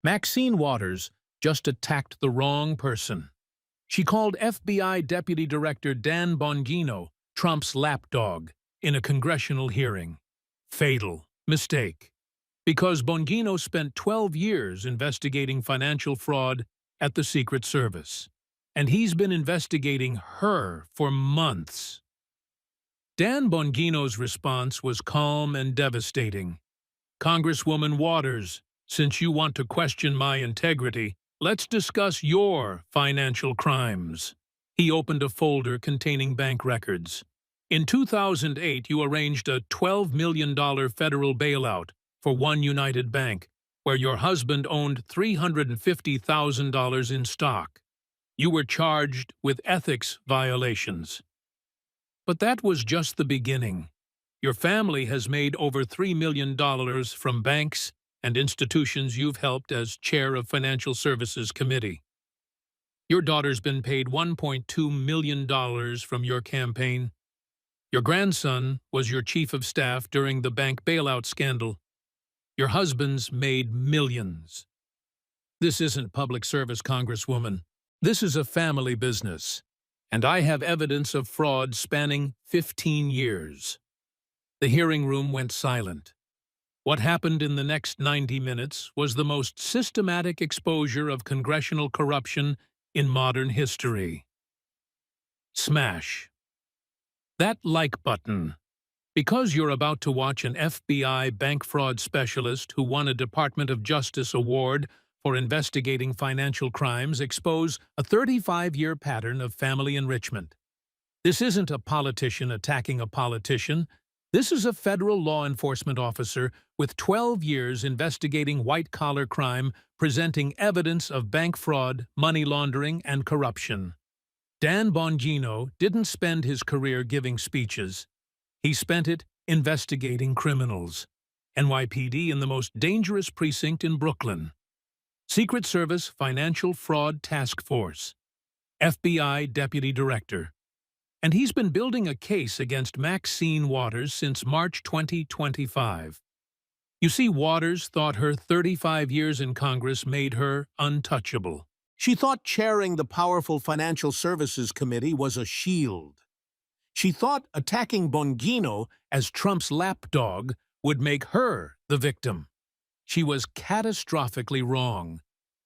Maxine Waters just attacked the wrong person. She called FBI Deputy Director Dan Bongino Trump's lapdog in a congressional hearing. Fatal mistake. Because Bongino spent 12 years investigating financial fraud at the Secret Service. And he's been investigating her for months. Dan Bongino's response was calm and devastating. "Congresswoman Waters, since you want to question my integrity, let's discuss your financial crimes." He opened a folder containing bank records. In 2008, you arranged a $12 million federal bailout for One United Bank, where your husband owned $350,000 in stock. You were charged with ethics violations. But that was just the beginning. Your family has made over $3 million from banks and institutions you've helped as chair of Financial Services Committee. Your daughter's been paid $1.2 million from your campaign. Your grandson was your chief of staff during the bank bailout scandal. Your husband's made millions. This isn't public service, Congresswoman. This is a family business, and I have evidence of fraud spanning 15 years. The hearing room went silent. What happened in the next 90 minutes was the most systematic exposure of congressional corruption in modern history. Smash that like button, because you're about to watch an FBI bank fraud specialist who won a Department of Justice award for investigating financial crimes expose a 35-year pattern of family enrichment. This isn't a politician attacking a politician. This is a federal law enforcement officer with 12 years investigating white-collar crime, presenting evidence of bank fraud, money laundering, and corruption. Dan Bongino didn't spend his career giving speeches. He spent it investigating criminals. NYPD in the most dangerous precinct in Brooklyn. Secret Service Financial Fraud Task Force. FBI Deputy Director. And he's been building a case against Maxine Waters since March 2025. You see, Waters thought her 35 years in Congress made her untouchable. She thought chairing the powerful Financial Services Committee was a shield. She thought attacking Bongino as Trump's lapdog would make her the victim. She was catastrophically wrong,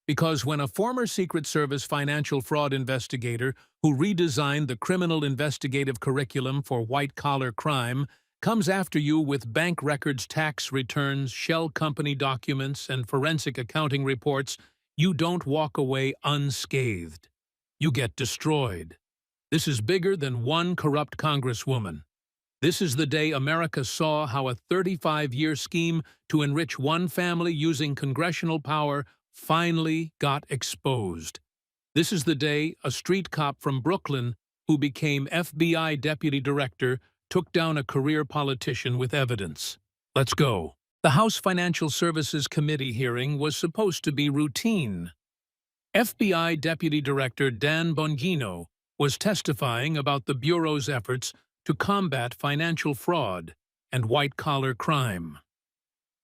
because when a former Secret Service financial fraud investigator who redesigned the criminal investigative curriculum for white-collar crime comes after you with bank records, tax returns, shell company documents, and forensic accounting reports, you don't walk away unscathed. You get destroyed. This is bigger than one corrupt congresswoman. This is the day America saw how a 35-year scheme to enrich one family using congressional power finally got exposed. This is the day a street cop from Brooklyn, who became FBI Deputy Director, took down a career politician with evidence. Let's go. The House Financial Services Committee hearing was supposed to be routine. FBI Deputy Director Dan Bongino was testifying about the Bureau's efforts to combat financial fraud and white-collar crime.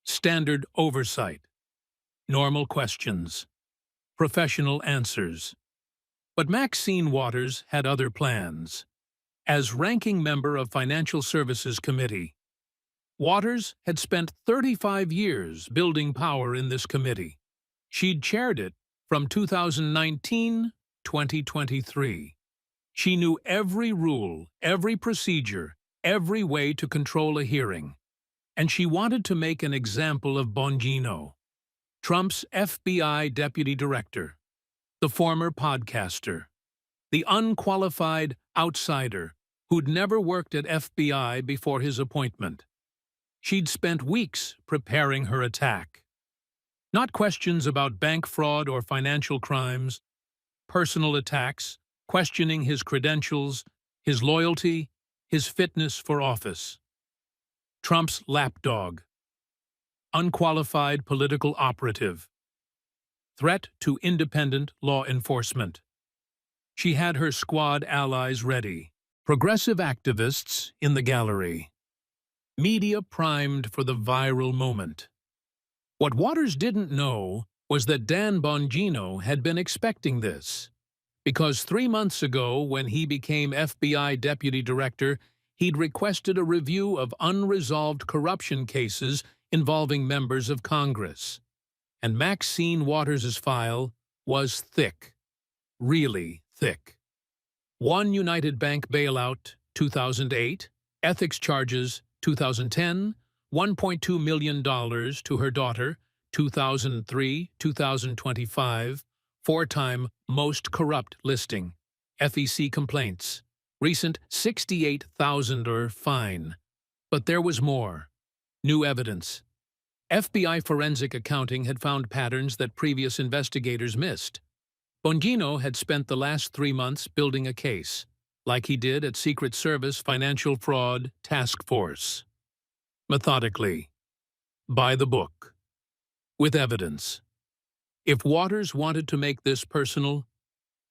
Standard oversight. Normal questions. Professional answers. But Maxine Waters had other plans. As ranking member of Financial Services Committee, Waters had spent 35 years building power in this committee. She'd chaired it from 2019-2023. She knew every rule, every procedure, every way to control a hearing. And she wanted to make an example of Bongino, Trump's FBI Deputy Director, the former podcaster, the unqualified outsider who'd never worked at FBI before his appointment. She'd spent weeks preparing her attack. Not questions about bank fraud or financial crimes, personal attacks, questioning his credentials, his loyalty, his fitness for office. Trump's lapdog. Unqualified political operative. Threat to independent law enforcement. She had her squad allies ready. Progressive activists in the gallery. Media primed for the viral moment. What Waters didn't know was that Dan Bongino had been expecting this, because 3 months ago, when he became FBI Deputy Director, he'd requested a review of unresolved corruption cases involving members of Congress. And Maxine Waters' file was thick, really thick. One United Bank bailout, 2008, ethics charges, 2010, $1.2 million to her daughter, 2003-2025, four-time most corrupt listing, FEC complaints, recent $68,000 fine. But there was more. New evidence. FBI forensic accounting had found patterns that previous investigators missed. Bongino had spent the last 3 months building a case, like he did at Secret Service Financial Fraud Task Force. Methodically. By the book. With evidence. If Waters wanted to make this personal,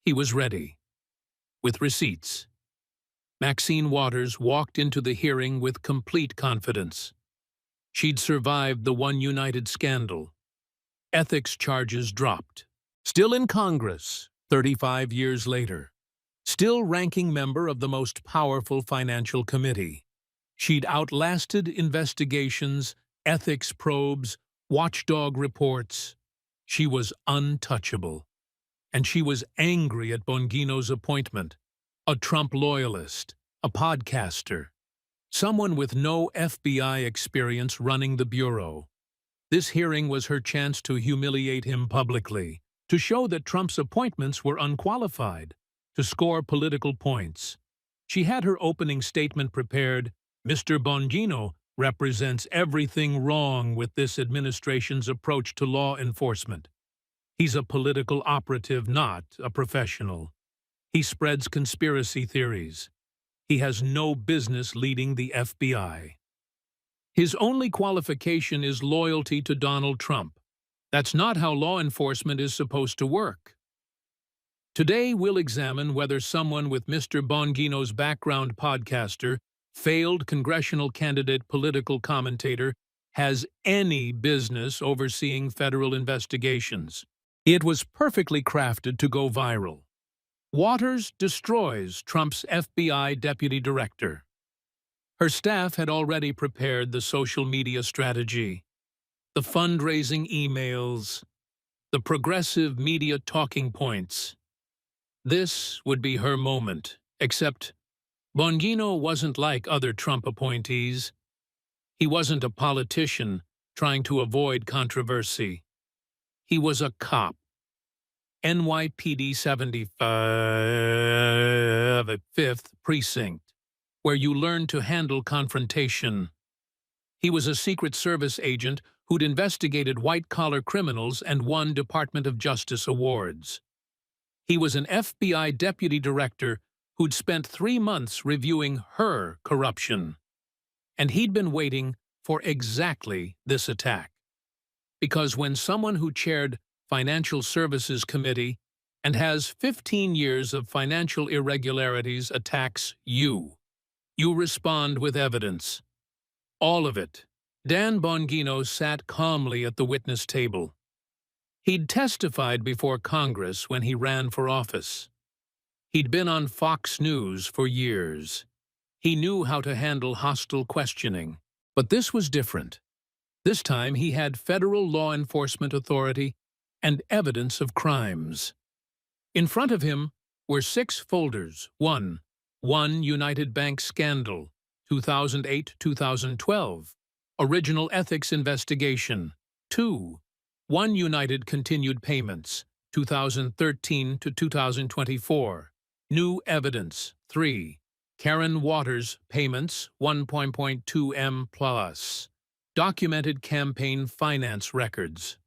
he was ready. With receipts. Maxine Waters walked into the hearing with complete confidence. She'd survived the One United scandal. Ethics charges dropped. Still in Congress, 35 years later. Still ranking member of the most powerful financial committee. She'd outlasted investigations, ethics probes, watchdog reports. She was untouchable. And she was angry at Bongino's appointment. A Trump loyalist, a podcaster, someone with no FBI experience running the bureau. This hearing was her chance to humiliate him publicly, to show that Trump's appointments were unqualified, to score political points. She had her opening statement prepared. Mr. Bongino represents everything wrong with this administration's approach to law enforcement. He's a political operative, not a professional. He spreads conspiracy theories. He has no business leading the FBI. His only qualification is loyalty to Donald Trump. That's not how law enforcement is supposed to work. Today, we'll examine whether someone with Mr. Bongino's background, podcaster, failed congressional candidate, political commentator, has any business overseeing federal investigations. It was perfectly crafted to go viral. Waters destroys Trump's FBI Deputy Director. Her staff had already prepared the social media strategy, the fundraising emails, the progressive media talking points. This would be her moment, except Bongino wasn't like other Trump appointees. He wasn't a politician trying to avoid controversy. He was a cop. NYPD 75, 5th Precinct, where you learn to handle confrontation. He was a Secret Service agent who'd investigated white-collar criminals and won Department of Justice awards. He was an FBI Deputy Director who'd spent 3 months reviewing her corruption. And he'd been waiting for exactly this attack. Because when someone who chaired Financial Services Committee and has 15 years of financial irregularities attacks you respond with evidence. All of it. Dan Bongino sat calmly at the witness table. He'd testified before Congress when he ran for office. He'd been on Fox News for years. He knew how to handle hostile questioning. But this was different. This time he had federal law enforcement authority and evidence of crimes. In front of him were 6 folders. 1. One United Bank scandal, 2008-2012. Original ethics investigation. 2. One United continued payments, 2013 to 2024. New evidence. 3. Karen Waters payments, 1.2 M plus. Documented campaign finance records.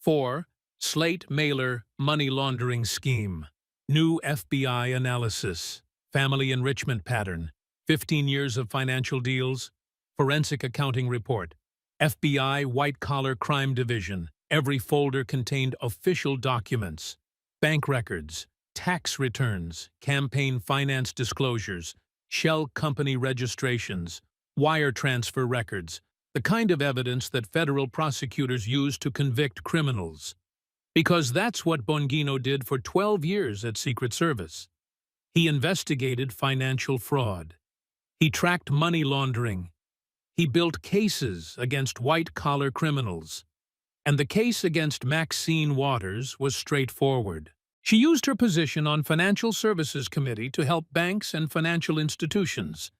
4. Slate mailer money laundering scheme. New FBI analysis. Family enrichment pattern. 15 years of financial deals. Forensic accounting report. FBI white-collar crime division. Every folder contained official documents. Bank records. Tax returns. Campaign finance disclosures. Shell company registrations. Wire transfer records. The kind of evidence that federal prosecutors use to convict criminals. Because that's what Bongino did for 12 years at Secret Service. He investigated financial fraud. He tracked money laundering. He built cases against white-collar criminals. And the case against Maxine Waters was straightforward. She used her position on Financial Services Committee to help banks and financial institutions.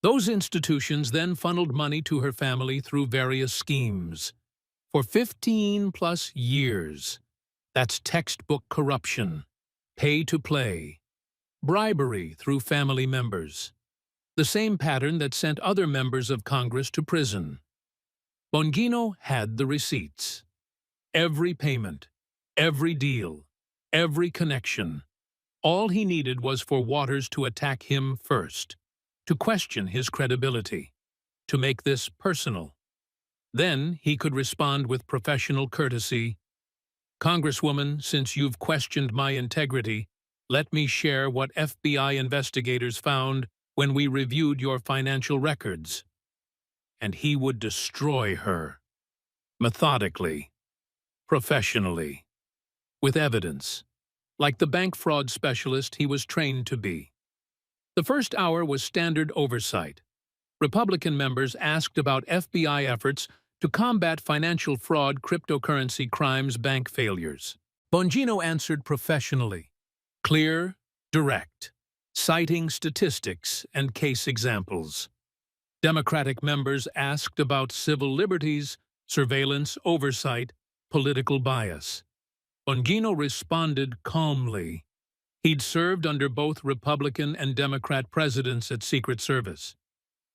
Those institutions then funneled money to her family through various schemes. For 15-plus years. That's textbook corruption, pay to play, bribery through family members. The same pattern that sent other members of Congress to prison. Bongino had the receipts. Every payment, every deal, every connection. All he needed was for Waters to attack him first, to question his credibility, to make this personal. Then he could respond with professional courtesy. Congresswoman, since you've questioned my integrity, let me share what FBI investigators found when we reviewed your financial records. And he would destroy her. Methodically. Professionally. With evidence. Like the bank fraud specialist he was trained to be. The first hour was standard oversight. Republican members asked about FBI efforts to combat financial fraud, cryptocurrency crimes, bank failures. Bongino answered professionally, clear, direct, citing statistics and case examples. Democratic members asked about civil liberties, surveillance, oversight, political bias. Bongino responded calmly. He'd served under both Republican and Democrat presidents at Secret Service.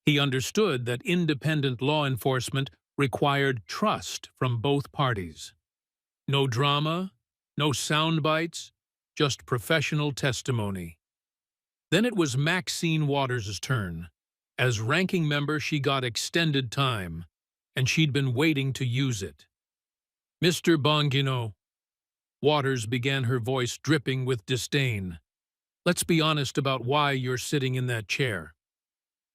He understood that independent law enforcement required trust from both parties. No drama, no sound bites, just professional testimony. Then it was Maxine Waters' turn. As ranking member, she got extended time, and she'd been waiting to use it. Mr. Bongino, Waters began, her voice dripping with disdain. Let's be honest about why you're sitting in that chair.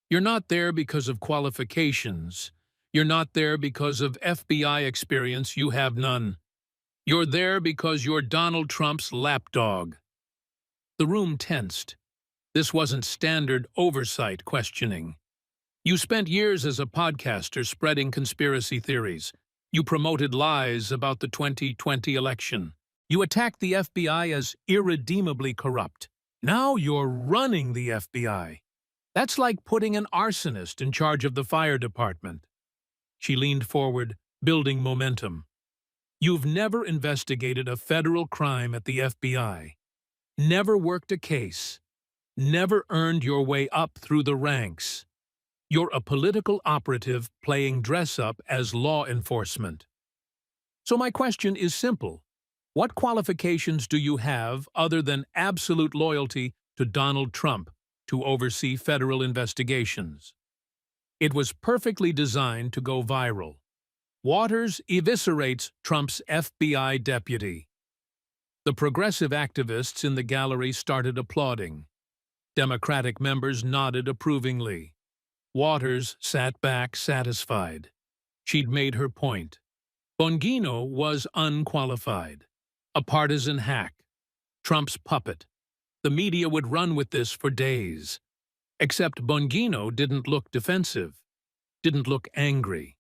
You're not there because of qualifications. You're not there because of FBI experience. You have none. You're there because you're Donald Trump's lapdog. The room tensed. This wasn't standard oversight questioning. You spent years as a podcaster spreading conspiracy theories. You promoted lies about the 2020 election. You attacked the FBI as irredeemably corrupt. Now you're running the FBI. That's like putting an arsonist in charge of the fire department. She leaned forward, building momentum. You've never investigated a federal crime at the FBI. Never worked a case. Never earned your way up through the ranks. You're a political operative playing dress-up as law enforcement. So my question is simple. What qualifications do you have other than absolute loyalty to Donald Trump to oversee federal investigations? It was perfectly designed to go viral. Waters eviscerates Trump's FBI deputy. The progressive activists in the gallery started applauding. Democratic members nodded approvingly. Waters sat back satisfied. She'd made her point. Bongino was unqualified. A partisan hack. Trump's puppet. The media would run with this for days. Except Bongino didn't look defensive, didn't look angry.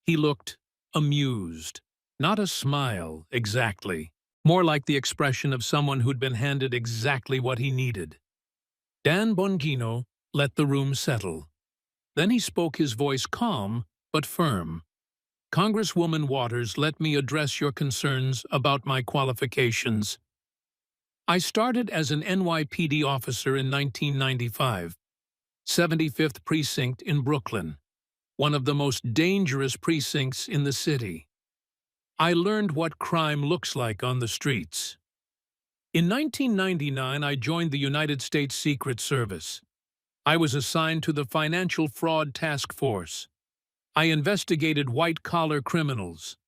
He looked amused. Not a smile, exactly. More like the expression of someone who'd been handed exactly what he needed. Dan Bongino let the room settle. Then he spoke, his voice calm but firm. Congresswoman Waters, let me address your concerns about my qualifications. I started as an NYPD officer in 1995. 75th Precinct in Brooklyn, one of the most dangerous precincts in the city. I learned what crime looks like on the streets. In 1999, I joined the United States Secret Service. I was assigned to the Financial Fraud Task Force. I investigated white-collar criminals.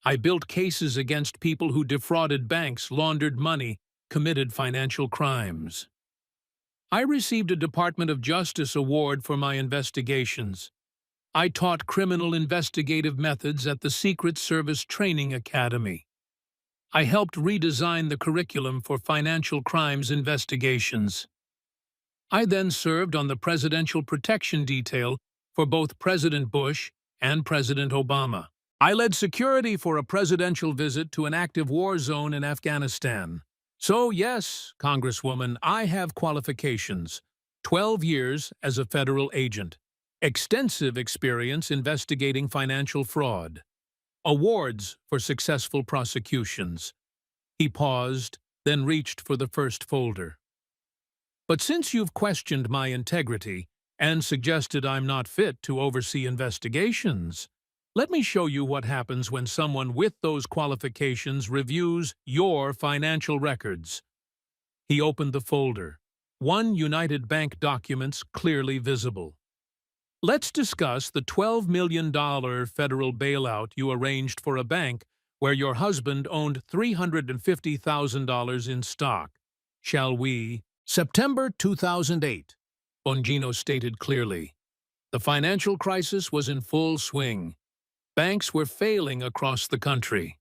I built cases against people who defrauded banks, laundered money, committed financial crimes. I received a Department of Justice award for my investigations. I taught criminal investigative methods at the Secret Service Training Academy. I helped redesign the curriculum for financial crimes investigations. I then served on the Presidential Protection Detail for both President Bush and President Obama. I led security for a presidential visit to an active war zone in Afghanistan. So yes, Congresswoman, I have qualifications. 12 years as a federal agent. Extensive experience investigating financial fraud. Awards for successful prosecutions. He paused, then reached for the first folder. But since you've questioned my integrity and suggested I'm not fit to oversee investigations, let me show you what happens when someone with those qualifications reviews your financial records. He opened the folder. One United Bank documents clearly visible. Let's discuss the $12 million federal bailout you arranged for a bank where your husband owned $350,000 in stock. Shall we? September 2008. Bongino stated clearly. The financial crisis was in full swing. Banks were failing across the country.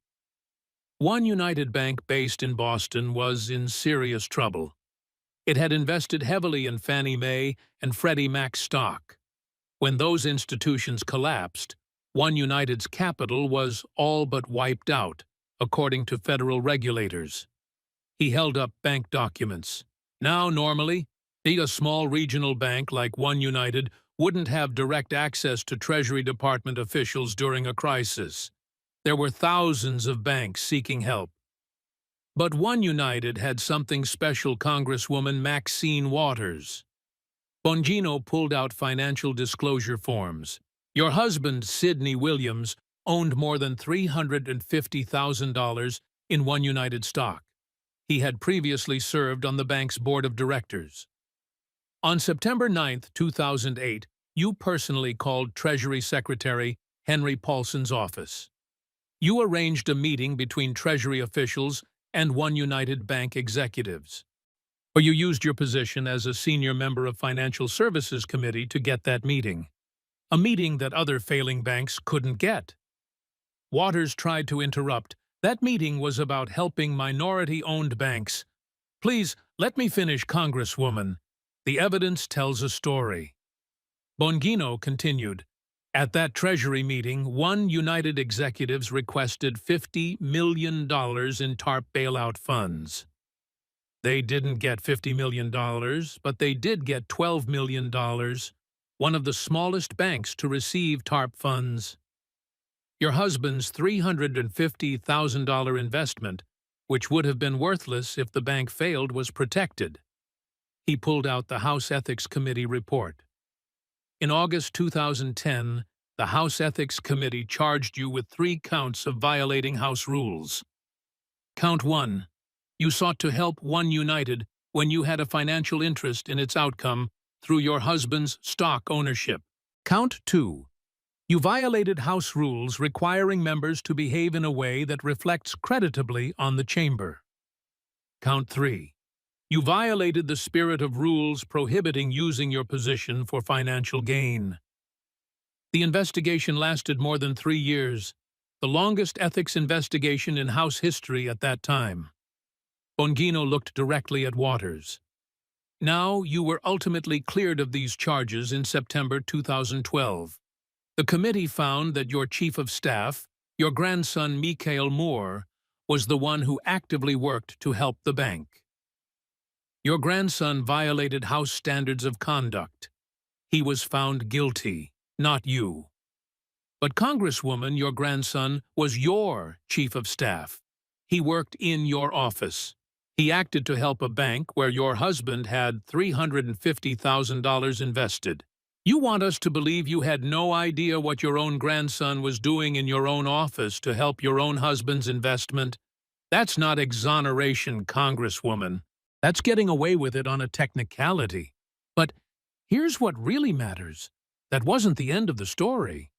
One United Bank based in Boston was in serious trouble. It had invested heavily in Fannie Mae and Freddie Mac stock. When those institutions collapsed, One United's capital was all but wiped out, according to federal regulators. He held up bank documents. Now, normally, a small regional bank like One United wouldn't have direct access to Treasury Department officials during a crisis. There were thousands of banks seeking help. But One United had something special, Congresswoman Maxine Waters. Bongino pulled out financial disclosure forms. Your husband, Sidney Williams, owned more than $350,000 in One United stock. He had previously served on the bank's board of directors. On September 9, 2008, you personally called Treasury Secretary Henry Paulson's office. You arranged a meeting between Treasury officials and One United Bank executives. Or you used your position as a senior member of Financial Services Committee to get that meeting. A meeting that other failing banks couldn't get. Waters tried to interrupt. That meeting was about helping minority-owned banks. Please, let me finish, Congresswoman. The evidence tells a story. Bongino continued. At that Treasury meeting, One United executives requested $50 million in TARP bailout funds. They didn't get $50 million, but they did get $12 million, one of the smallest banks to receive TARP funds. Your husband's $350,000 investment, which would have been worthless if the bank failed, was protected. He pulled out the House Ethics Committee report. In August 2010, the House Ethics Committee charged you with 3 counts of violating House rules. Count 1. You sought to help One United when you had a financial interest in its outcome through your husband's stock ownership. Count 2. You violated House rules requiring members to behave in a way that reflects creditably on the chamber. Count 3. You violated the spirit of rules prohibiting using your position for financial gain. The investigation lasted more than 3 years, the longest ethics investigation in House history at that time. Bongino looked directly at Waters. Now you were ultimately cleared of these charges in September 2012. The committee found that your chief of staff, your grandson Mikhail Moore, was the one who actively worked to help the bank. Your grandson violated House standards of conduct. He was found guilty, not you. But Congresswoman, your grandson was your chief of staff. He worked in your office. He acted to help a bank where your husband had $350,000 invested. You want us to believe you had no idea what your own grandson was doing in your own office to help your own husband's investment? That's not exoneration, Congresswoman. That's getting away with it on a technicality. But here's what really matters. That wasn't the end of the story.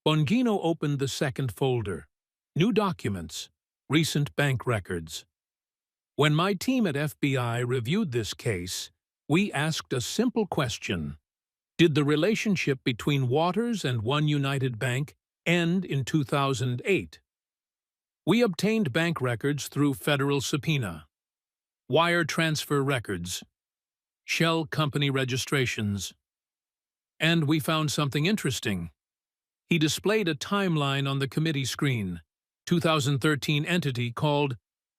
Bongino opened the second folder. New documents. Recent bank records. When my team at FBI reviewed this case, we asked a simple question. Did the relationship between Waters and One United Bank end in 2008? We obtained bank records through federal subpoena, wire transfer records, shell company registrations, and we found something interesting. He displayed a timeline on the committee screen. 2013 entity called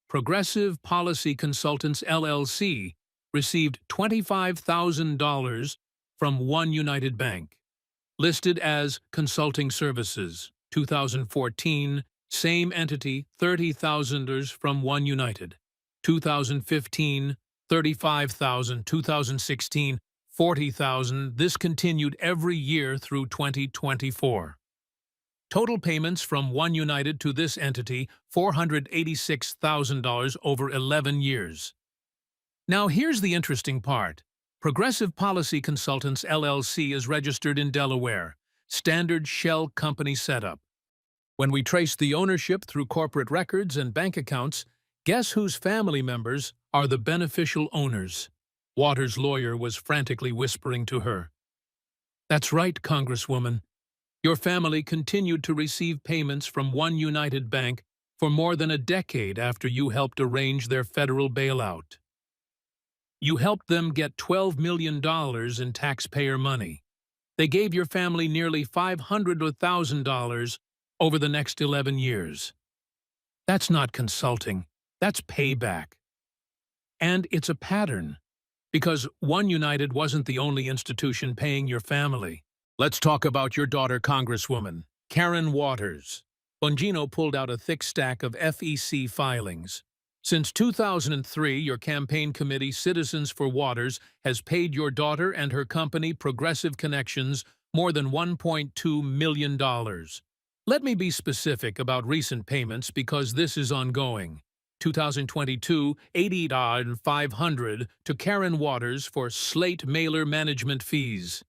Progressive Policy Consultants LLC received $25,000 from One United Bank. Listed as Consulting Services. 2014, same entity, $30,000 from One United. 2015, $35,000. 2016, $40,000. This continued every year through 2024. Total payments from One United to this entity, $486,000 over 11 years. Now here's the interesting part. Progressive Policy Consultants LLC is registered in Delaware. Standard shell company setup. When we traced the ownership through corporate records and bank accounts, guess whose family members are the beneficial owners? Waters' lawyer was frantically whispering to her. That's right, Congresswoman. Your family continued to receive payments from One United Bank for more than a decade after you helped arrange their federal bailout. You helped them get $12 million in taxpayer money. They gave your family nearly $500,000 over the next 11 years. That's not consulting, that's payback. And it's a pattern, because One United wasn't the only institution paying your family. Let's talk about your daughter, Congresswoman, Karen Waters. Bongino pulled out a thick stack of FEC filings. Since 2003, your campaign committee, Citizens for Waters, has paid your daughter and her company, Progressive Connections, more than $1.2 million. Let me be specific about recent payments because this is ongoing. 2022, $80,500 to Karen Waters for slate mailer management fees.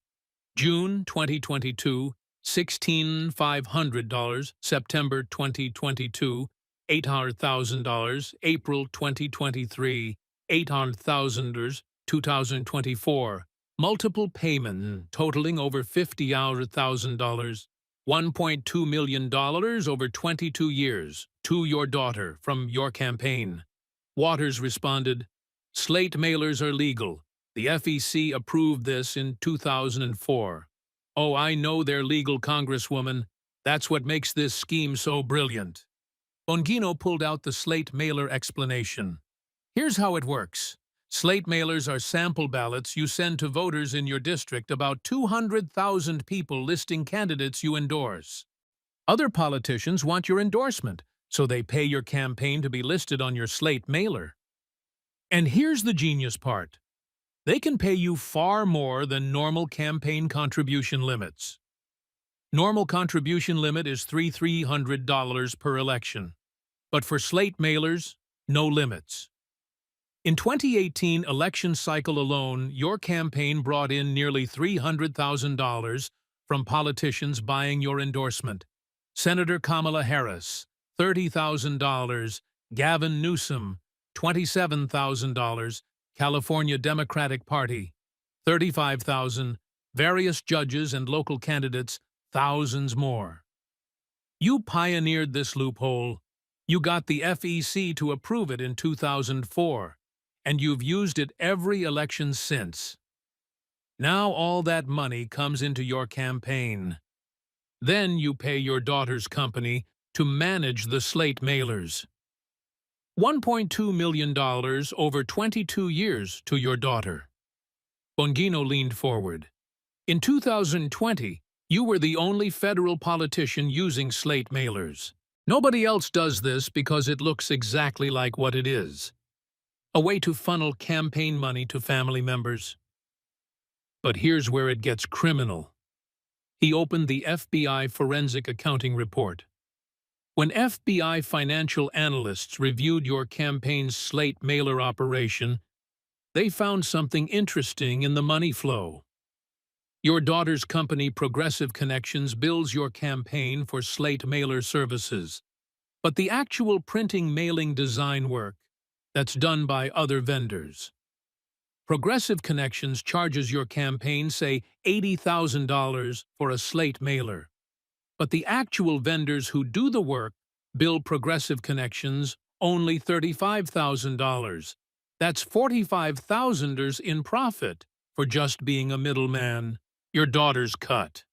June 2022, $16,500. September 2022, $800,000. April 2023, $800,000. 2024. Multiple payments totaling over $50,000. $1.2 million over 22 years to your daughter from your campaign. Waters responded, "Slate mailers are legal. The FEC approved this in 2004. Oh, I know they're legal, Congresswoman. That's what makes this scheme so brilliant." Bongino pulled out the slate mailer explanation. Here's how it works. Slate mailers are sample ballots you send to voters in your district, about 200,000 people listing candidates you endorse. Other politicians want your endorsement, so they pay your campaign to be listed on your slate mailer. And here's the genius part. They can pay you far more than normal campaign contribution limits. Normal contribution limit is $300 per election. But for slate mailers, no limits. In 2018 election cycle alone, your campaign brought in nearly $300,000 from politicians buying your endorsement. Senator Kamala Harris, $30,000. Gavin Newsom, $27,000. California Democratic Party, $35,000. Various judges and local candidates, thousands more. You pioneered this loophole. You got the FEC to approve it in 2004. And you've used it every election since. Now all that money comes into your campaign. Then you pay your daughter's company to manage the slate mailers. $1.2 million over 22 years to your daughter. Bongino leaned forward. In 2020, you were the only federal politician using slate mailers. Nobody else does this because it looks exactly like what it is. A way to funnel campaign money to family members. But here's where it gets criminal. He opened the FBI Forensic Accounting Report. When FBI financial analysts reviewed your campaign's slate mailer operation, they found something interesting in the money flow. Your daughter's company, Progressive Connections, bills your campaign for slate mailer services. But the actual printing mailing design work, that's done by other vendors. Progressive Connections charges your campaign, say, $80,000 for a slate mailer. But the actual vendors who do the work bill Progressive Connections only $35,000. That's $45,000 in profit for just being a middleman. Your daughter's cut.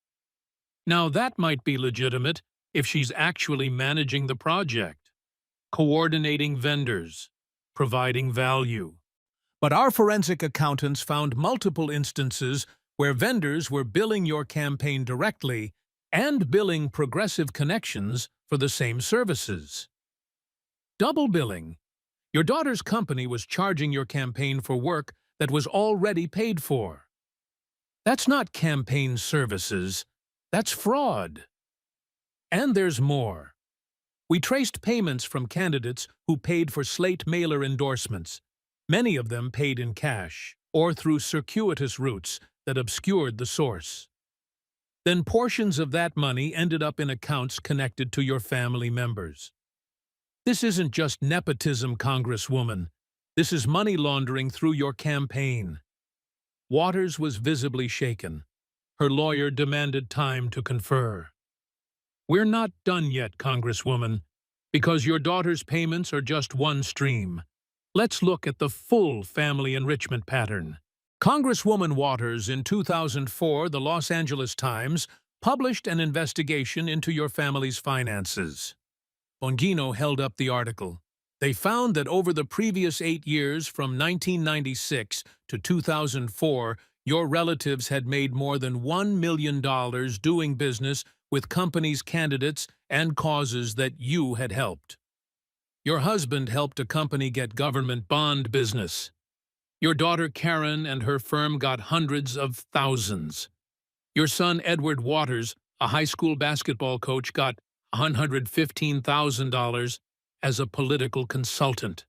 Now that might be legitimate if she's actually managing the project, coordinating vendors, providing value. But our forensic accountants found multiple instances where vendors were billing your campaign directly and billing Progressive Connections for the same services. Double billing. Your daughter's company was charging your campaign for work that was already paid for. That's not campaign services. That's fraud. And there's more. We traced payments from candidates who paid for slate mailer endorsements. Many of them paid in cash or through circuitous routes that obscured the source. Then portions of that money ended up in accounts connected to your family members. This isn't just nepotism, Congresswoman. This is money laundering through your campaign. Waters was visibly shaken. Her lawyer demanded time to confer. We're not done yet, Congresswoman, because your daughter's payments are just one stream. Let's look at the full family enrichment pattern. Congresswoman Waters, in 2004, the Los Angeles Times published an investigation into your family's finances. Bongino held up the article. They found that over the previous 8 years, from 1996 to 2004, your relatives had made more than $1 million doing business with companies, candidates, and causes that you had helped. Your husband helped a company get government bond business. Your daughter Karen and her firm got hundreds of thousands. Your son Edward Waters, a high school basketball coach, got $115,000 as a political consultant.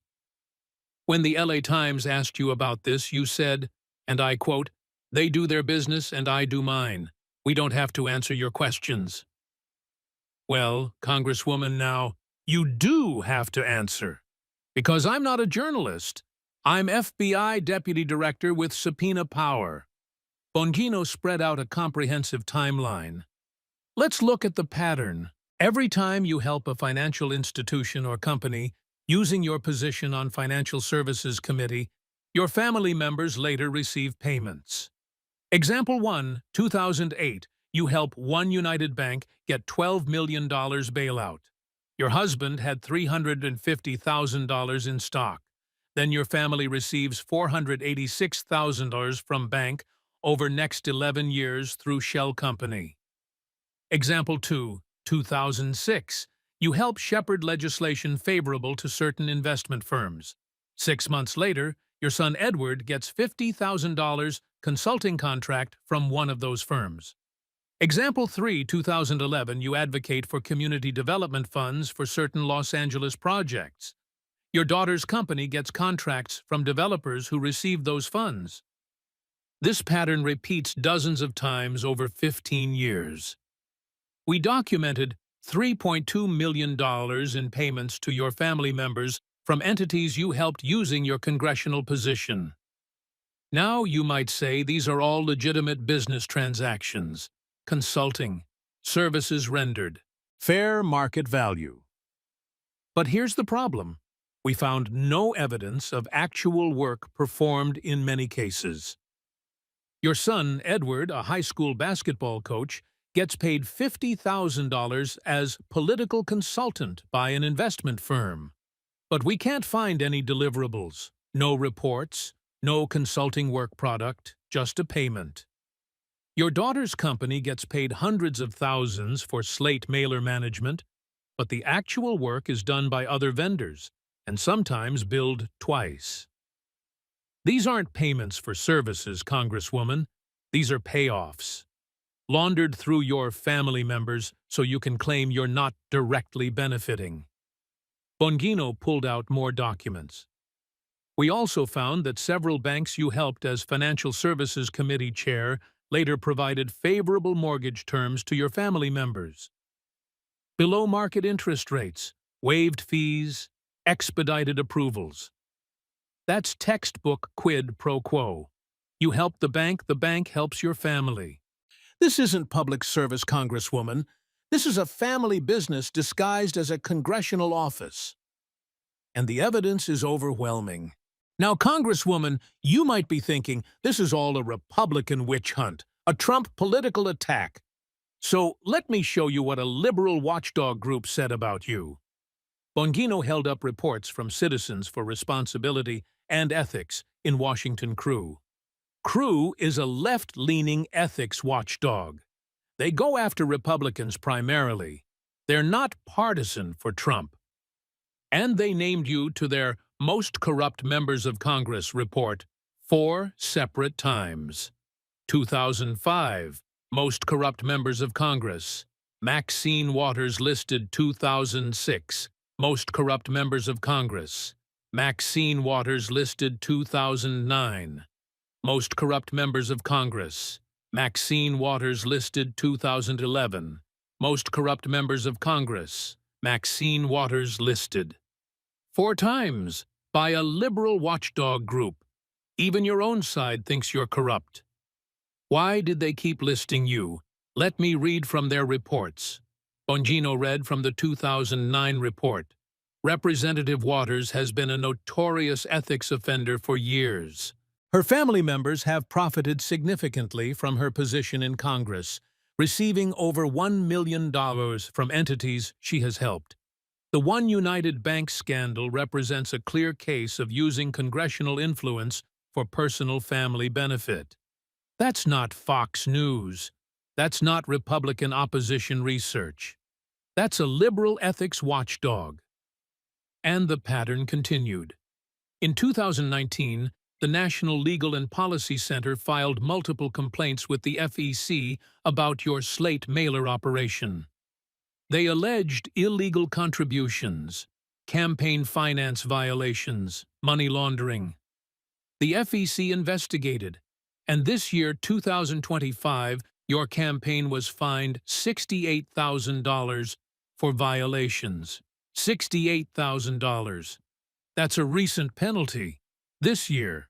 When the LA Times asked you about this, you said, and I quote, "They do their business and I do mine. We don't have to answer your questions." Well, Congresswoman, now, you do have to answer. Because I'm not a journalist. I'm FBI Deputy Director with subpoena power. Bongino spread out a comprehensive timeline. Let's look at the pattern. Every time you help a financial institution or company using your position on Financial Services Committee, your family members later receive payments. Example 1, 2008, you help One United Bank get $12 million bailout. Your husband had $350,000 in stock. Then your family receives $486,000 from bank over next 11 years through shell company. Example 2, 2006, you help shepherd legislation favorable to certain investment firms. 6 months later, your son Edward gets $50,000 consulting contract from one of those firms. Example 3, 2011, you advocate for community development funds for certain Los Angeles projects. Your daughter's company gets contracts from developers who receive those funds. This pattern repeats dozens of times over 15 years. We documented $3.2 million in payments to your family members from entities you helped using your congressional position. Now you might say these are all legitimate business transactions, consulting, services rendered, fair market value. But here's the problem. We found no evidence of actual work performed in many cases. Your son, Edward, a high school basketball coach, gets paid $50,000 as political consultant by an investment firm. But we can't find any deliverables, no reports, no consulting work product, just a payment. Your daughter's company gets paid hundreds of thousands for slate mailer management, but the actual work is done by other vendors, and sometimes billed twice. These aren't payments for services, Congresswoman. These are payoffs, laundered through your family members so you can claim you're not directly benefiting. Bongino pulled out more documents. We also found that several banks you helped as Financial Services Committee chair later provided favorable mortgage terms to your family members. Below-market interest rates, waived fees, expedited approvals. That's textbook quid pro quo. You help the bank helps your family. This isn't public service, Congresswoman. This is a family business disguised as a congressional office. And the evidence is overwhelming. Now, Congresswoman, you might be thinking this is all a Republican witch hunt, a Trump political attack. So let me show you what a liberal watchdog group said about you. Bongino held up reports from Citizens for Responsibility and Ethics in Washington Crew. Crew is a left-leaning ethics watchdog. They go after Republicans primarily. They're not partisan for Trump. And they named you to their Most Corrupt Members of Congress report 4 separate times. 2005, Most Corrupt Members of Congress. Maxine Waters listed 2006, Most Corrupt Members of Congress. Maxine Waters listed 2009. Most Corrupt Members of Congress. Maxine Waters listed 2011. Most Corrupt Members of Congress. Maxine Waters listed 4 times by a liberal watchdog group. Even your own side thinks you're corrupt. Why did they keep listing you? Let me read from their reports. Bongino read from the 2009 report. Representative Waters has been a notorious ethics offender for years. Her family members have profited significantly from her position in Congress, receiving over $1 million from entities she has helped. The One United Bank scandal represents a clear case of using congressional influence for personal family benefit. That's not Fox News. That's not Republican opposition research. That's a liberal ethics watchdog. And the pattern continued. In 2019, the National Legal and Policy Center filed multiple complaints with the FEC about your slate mailer operation. They alleged illegal contributions, campaign finance violations, money laundering. The FEC investigated, and this year, 2025, your campaign was fined $68,000 for violations. $68,000. That's a recent penalty, this year,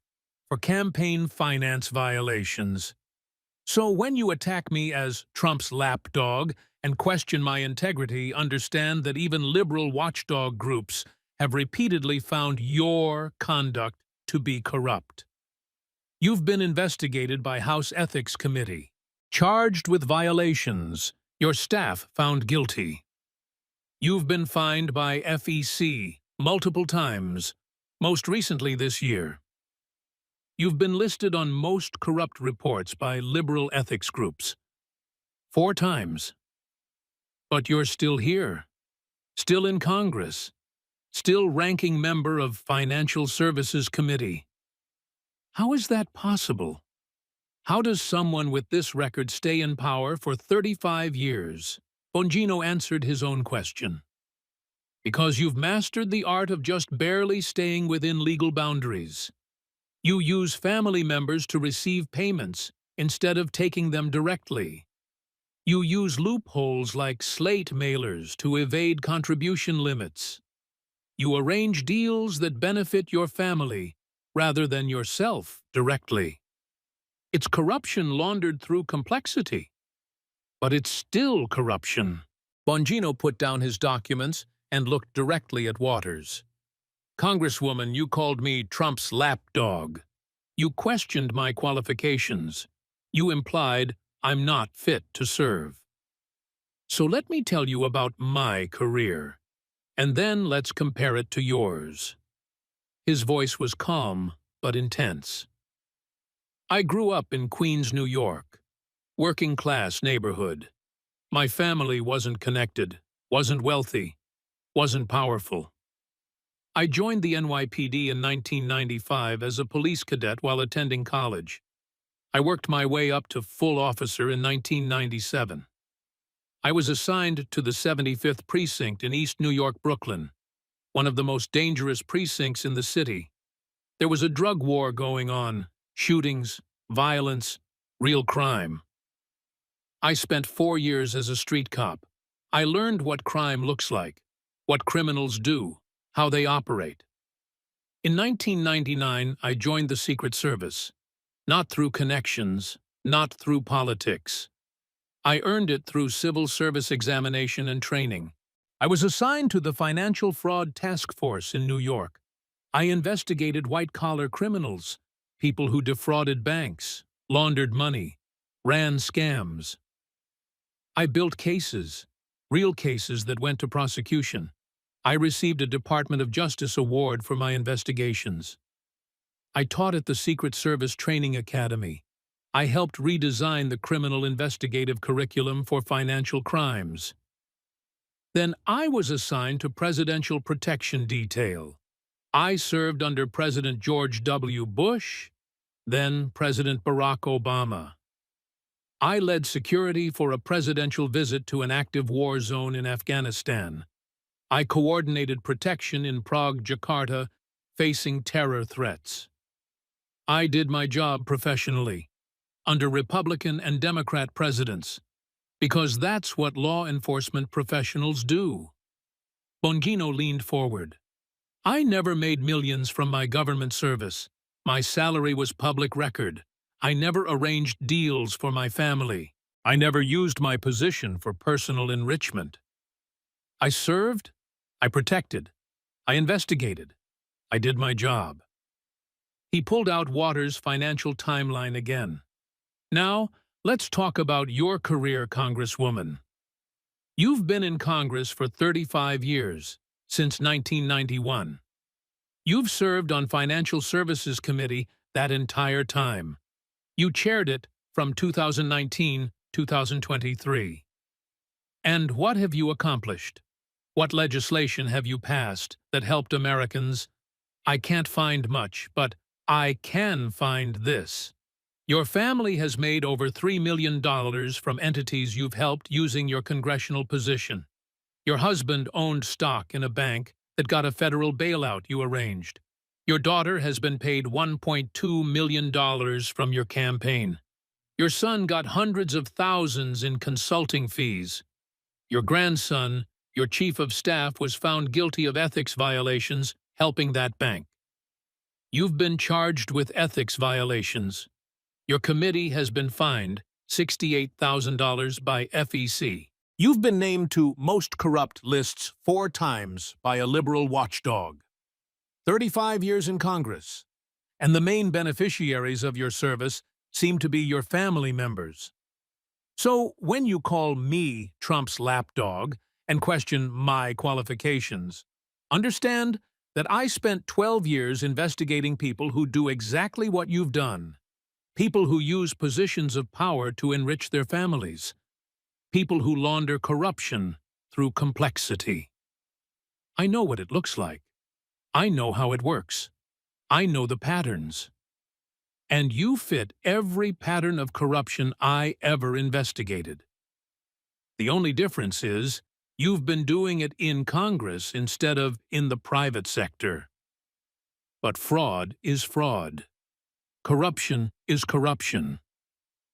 for campaign finance violations. So when you attack me as Trump's lapdog and question my integrity, understand that even liberal watchdog groups have repeatedly found your conduct to be corrupt. You've been investigated by House Ethics Committee, charged with violations, your staff found guilty. You've been fined by FEC multiple times, most recently this year. You've been listed on most corrupt reports by liberal ethics groups 4 times. But you're still here, still in Congress, still ranking member of Financial Services Committee. How is that possible? How does someone with this record stay in power for 35 years? Bongino answered his own question. Because you've mastered the art of just barely staying within legal boundaries. You use family members to receive payments instead of taking them directly. You use loopholes like slate mailers to evade contribution limits. You arrange deals that benefit your family rather than yourself directly. It's corruption laundered through complexity. But it's still corruption. Bongino put down his documents and looked directly at Waters. Congresswoman, you called me Trump's lapdog. You questioned my qualifications. You implied I'm not fit to serve. So let me tell you about my career, and then let's compare it to yours. His voice was calm but intense. I grew up in Queens, New York. Working-class neighborhood. My family wasn't connected, wasn't wealthy, wasn't powerful. I joined the NYPD in 1995 as a police cadet while attending college. I worked my way up to full officer in 1997. I was assigned to the 75th Precinct in East New York, Brooklyn, one of the most dangerous precincts in the city. There was a drug war going on, shootings, violence, real crime. I spent 4 years as a street cop. I learned what crime looks like, what criminals do, how they operate. In 1999, I joined the Secret Service. Not through connections, not through politics. I earned it through civil service examination and training. I was assigned to the Financial Fraud Task Force in New York. I investigated white-collar criminals, people who defrauded banks, laundered money, ran scams. I built cases, real cases that went to prosecution. I received a Department of Justice award for my investigations. I taught at the Secret Service Training Academy. I helped redesign the criminal investigative curriculum for financial crimes. Then I was assigned to Presidential Protection Detail. I served under President George W. Bush, then President Barack Obama. I led security for a presidential visit to an active war zone in Afghanistan. I coordinated protection in Prague, Jakarta, facing terror threats. I did my job professionally, under Republican and Democrat presidents, because that's what law enforcement professionals do. Bongino leaned forward. I never made millions from my government service. My salary was public record. I never arranged deals for my family. I never used my position for personal enrichment. I served, I protected, I investigated, I did my job. He pulled out Waters' financial timeline again. Now, let's talk about your career, Congresswoman. You've been in Congress for 35 years, since 1991. You've served on Financial Services Committee that entire time. You chaired it from 2019-2023. And what have you accomplished? What legislation have you passed that helped Americans? I can't find much, but I can find this. Your family has made over $3 million from entities you've helped using your congressional position. Your husband owned stock in a bank that got a federal bailout you arranged. Your daughter has been paid $1.2 million from your campaign. Your son got hundreds of thousands in consulting fees. Your grandson, your chief of staff, was found guilty of ethics violations helping that bank. You've been charged with ethics violations. Your committee has been fined $68,000 by FEC. You've been named to Most Corrupt lists 4 times by a liberal watchdog. 35 years in Congress, and the main beneficiaries of your service seem to be your family members. So when you call me Trump's lapdog and question my qualifications, understand that I spent 12 years investigating people who do exactly what you've done. People who use positions of power to enrich their families. People who launder corruption through complexity. I know what it looks like. I know how it works. I know the patterns. And you fit every pattern of corruption I ever investigated. The only difference is you've been doing it in Congress instead of in the private sector. But fraud is fraud. Corruption is corruption,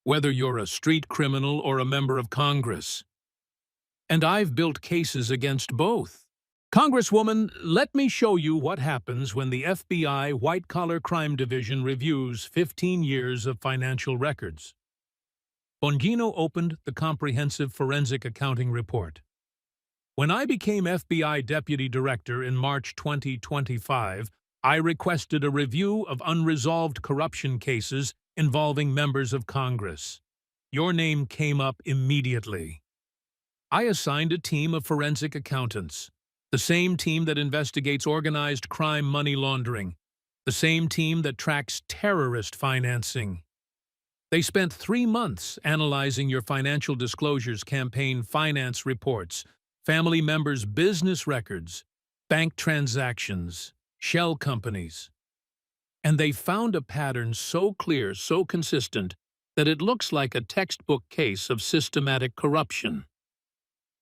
whether you're a street criminal or a member of Congress. And I've built cases against both. Congresswoman, let me show you what happens when the FBI White-Collar Crime Division reviews 15 years of financial records. Bongino opened the Comprehensive Forensic Accounting Report. When I became FBI Deputy Director in March 2025, I requested a review of unresolved corruption cases involving members of Congress. Your name came up immediately. I assigned a team of forensic accountants, the same team that investigates organized crime money laundering, the same team that tracks terrorist financing. They spent 3 months analyzing your financial disclosures campaign finance reports, family members' business records, bank transactions, shell companies. And they found a pattern so clear, so consistent, that it looks like a textbook case of systematic corruption.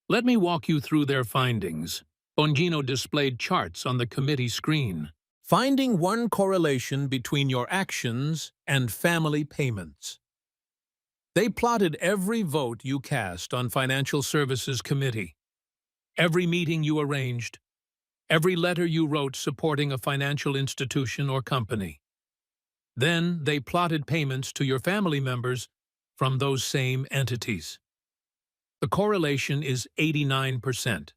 Let me walk you through their findings. Bongino displayed charts on the committee screen. Finding one correlation between your actions and family payments. They plotted every vote you cast on Financial Services Committee, every meeting you arranged, every letter you wrote supporting a financial institution or company. Then they plotted payments to your family members from those same entities. The correlation is 89%.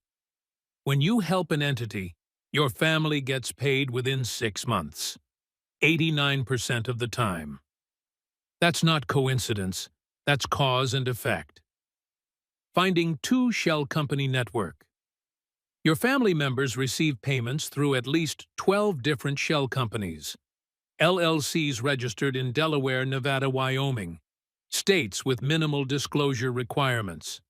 When you help an entity, your family gets paid within 6 months, 89% of the time. That's not coincidence, that's cause and effect. Finding two shell company network. Your family members receive payments through at least 12 different shell companies, LLCs registered in Delaware, Nevada, Wyoming, states with minimal disclosure requirements.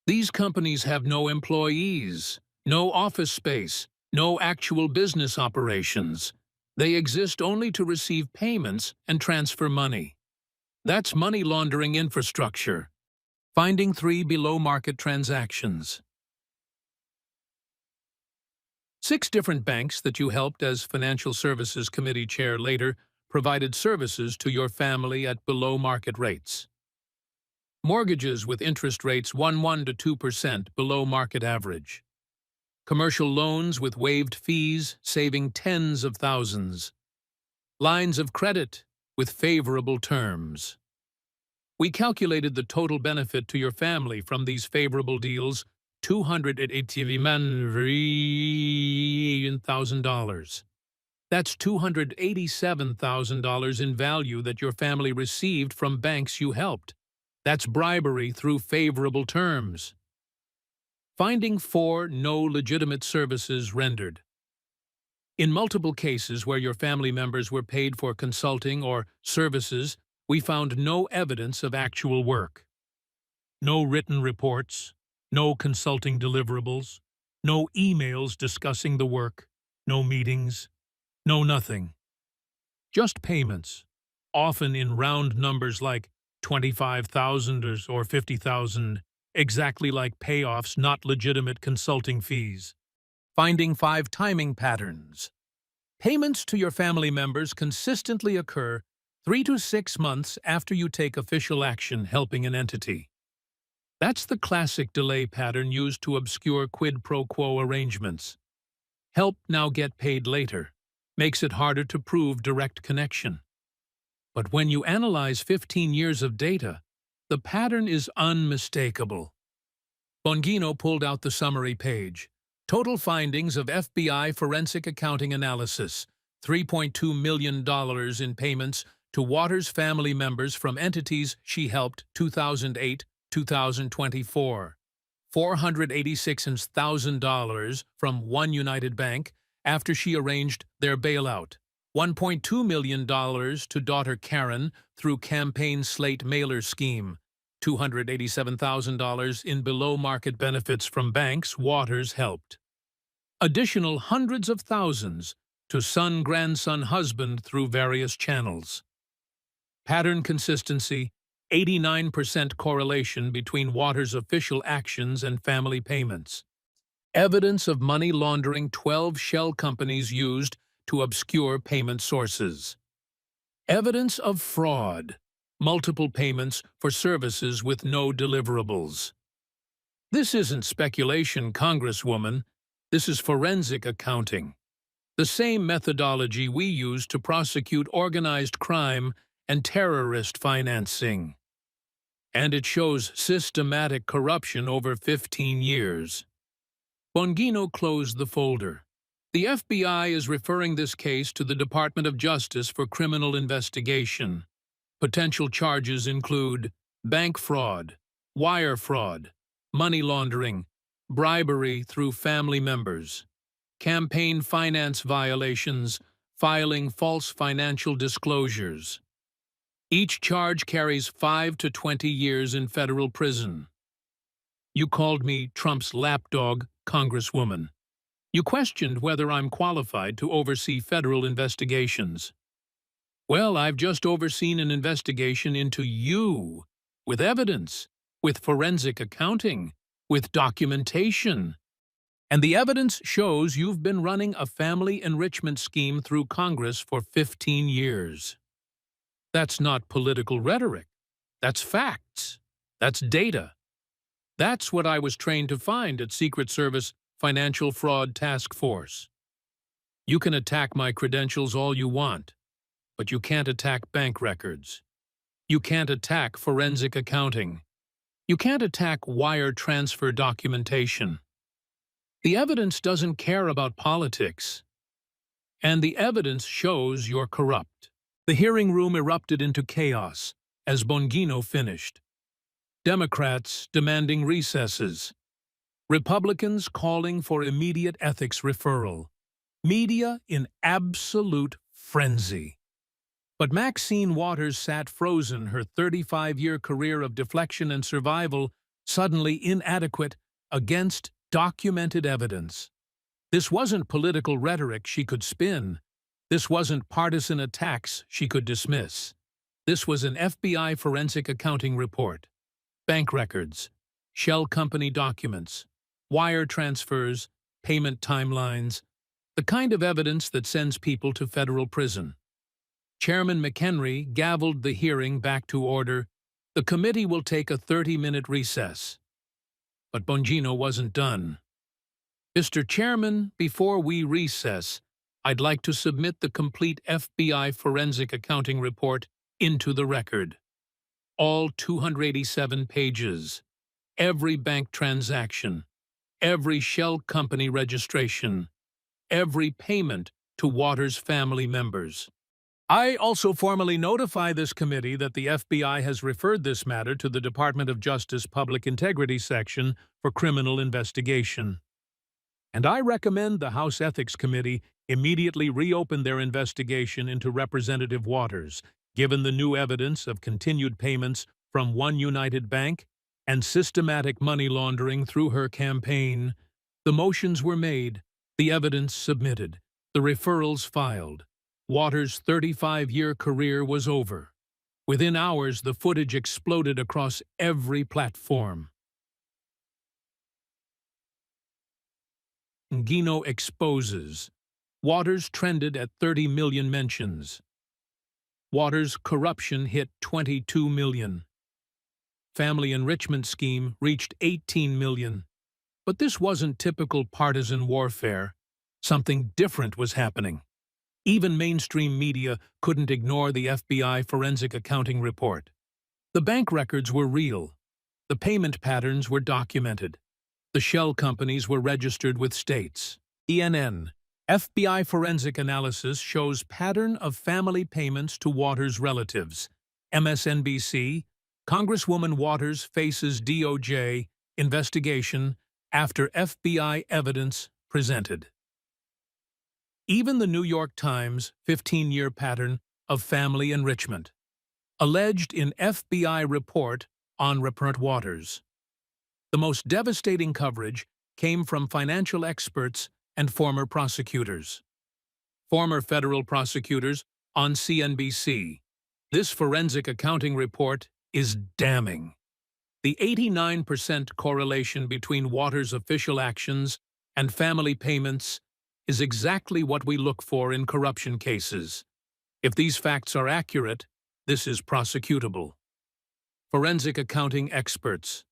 These companies have no employees, no office space, no actual business operations. They exist only to receive payments and transfer money. That's money laundering infrastructure. Finding 3 below-market transactions. 6 different banks that you helped as Financial Services Committee Chair later provided services to your family at below-market rates. Mortgages with interest rates 1 to 2% below market average. Commercial loans with waived fees saving tens of thousands. Lines of credit with favorable terms. We calculated the total benefit to your family from these favorable deals, $287,000. That's $287,000 in value that your family received from banks you helped. That's bribery through favorable terms. Finding 4 no legitimate services rendered. In multiple cases where your family members were paid for consulting or services, we found no evidence of actual work. No written reports, no consulting deliverables, no emails discussing the work, no meetings, no nothing. Just payments, often in round numbers like $25,000 or $50,000, exactly like payoffs, not legitimate consulting fees. Finding 5 timing patterns. Payments to your family members consistently occur 3 to 6 months after you take official action helping an entity. That's the classic delay pattern used to obscure quid pro quo arrangements. Help now get paid later makes it harder to prove direct connection. But when you analyze 15 years of data, the pattern is unmistakable. Bongino pulled out the summary page. Total findings of FBI forensic accounting analysis, $3.2 million in payments to Waters' family members from entities she helped 2008-2024. $486,000 from One United Bank after she arranged their bailout. $1.2 million to daughter Karen through campaign slate mailer scheme. $287,000 in below-market benefits from banks Waters helped. Additional hundreds of thousands to son, grandson, husband through various channels. Pattern consistency, 89% correlation between Waters' official actions and family payments. Evidence of money laundering 12 shell companies used to obscure payment sources. Evidence of fraud, multiple payments for services with no deliverables. This isn't speculation, Congresswoman. This is forensic accounting. The same methodology we use to prosecute organized crime and terrorist financing. And it shows systematic corruption over 15 years. Bongino closed the folder. The FBI is referring this case to the Department of Justice for criminal investigation. Potential charges include bank fraud, wire fraud, money laundering, bribery through family members, campaign finance violations, filing false financial disclosures. Each charge carries 5 to 20 years in federal prison. You called me Trump's lapdog, Congresswoman. You questioned whether I'm qualified to oversee federal investigations. Well, I've just overseen an investigation into you, with evidence, with forensic accounting, with documentation. And the evidence shows you've been running a family enrichment scheme through Congress for 15 years. That's not political rhetoric. That's facts. That's data. That's what I was trained to find at Secret Service Financial Fraud Task Force. You can attack my credentials all you want, but you can't attack bank records. You can't attack forensic accounting. You can't attack wire transfer documentation. The evidence doesn't care about politics, and the evidence shows you're corrupt. The hearing room erupted into chaos as Bongino finished. Democrats demanding recesses. Republicans calling for immediate ethics referral. Media in absolute frenzy. But Maxine Waters sat frozen, her 35-year career of deflection and survival suddenly inadequate against documented evidence. This wasn't political rhetoric she could spin. This wasn't partisan attacks she could dismiss. This was an FBI forensic accounting report. Bank records, shell company documents, wire transfers, payment timelines, the kind of evidence that sends people to federal prison. Chairman McHenry gavelled the hearing back to order. The committee will take a 30-minute recess. But Bongino wasn't done. Mr. Chairman, before we recess, I'd like to submit the complete FBI forensic accounting report into the record. All 287 pages. Every bank transaction. Every shell company registration. Every payment to Waters' family members. I also formally notify this committee that the FBI has referred this matter to the Department of Justice Public Integrity Section for criminal investigation. And I recommend the House Ethics Committee immediately reopen their investigation into Representative Waters, given the new evidence of continued payments from One United Bank and systematic money laundering through her campaign. The motions were made, the evidence submitted, the referrals filed. Waters' 35-year career was over. Within hours, the footage exploded across every platform. Bongino exposes. Waters trended at 30 million mentions. Waters' corruption hit 22 million. Family enrichment scheme reached 18 million. But this wasn't typical partisan warfare. Something different was happening. Even mainstream media couldn't ignore the FBI forensic accounting report. The bank records were real. The payment patterns were documented. The shell companies were registered with states. ENN, FBI forensic analysis shows pattern of family payments to Waters' relatives. MSNBC, Congresswoman Waters faces DOJ investigation after FBI evidence presented. Even the New York Times 15-year pattern of family enrichment, alleged in FBI report on Rupert Waters. The most devastating coverage came from financial experts and former prosecutors. Former federal prosecutors on CNBC. This forensic accounting report is damning. The 89% correlation between Waters' official actions and family payments is exactly what we look for in corruption cases. If these facts are accurate, this is prosecutable. Forensic accounting experts.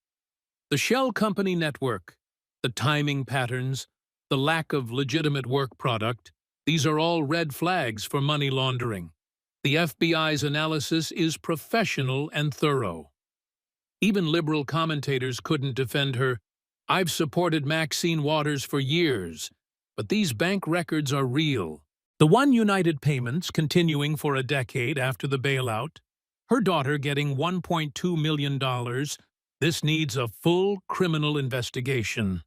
The shell company network, the timing patterns, the lack of legitimate work product, these are all red flags for money laundering. The FBI's analysis is professional and thorough. Even liberal commentators couldn't defend her. I've supported Maxine Waters for years, but these bank records are real. The One United payments continuing for a decade after the bailout, her daughter getting $1.2 million, this needs a full criminal investigation.